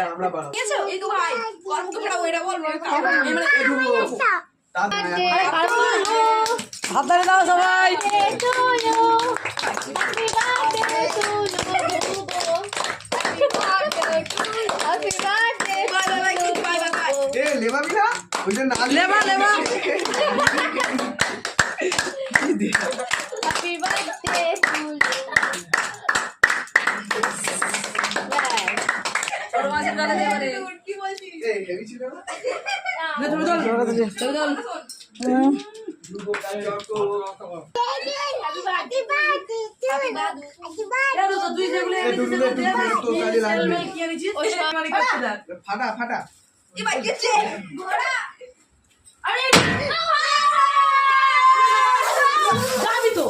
আমরা বানাবো হাত ধরে দাও সবাই। লেবা লেবা ফাটা ফাটা যাবি তো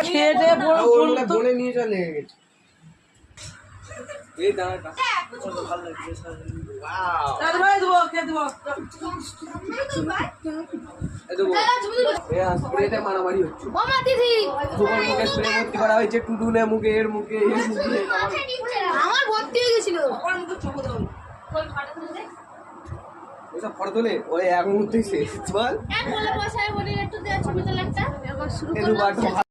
খেটে বলে নিয়ে চলে এই দাঁড়া দেবো খেয়ে দেবো মারামারি হচ্ছে মুখে স্প্রে ভর্তি করা হয়েছে টুটুনে মুখে এর মুখে আমার ভর্তি হয়ে গেছিল ওইসব ফটো তোলে ওই এক মুহূর্তেই শেষ বল এক বলে বসায় বলি একটু ছবি তোলা একটা এবার শুরু করলাম।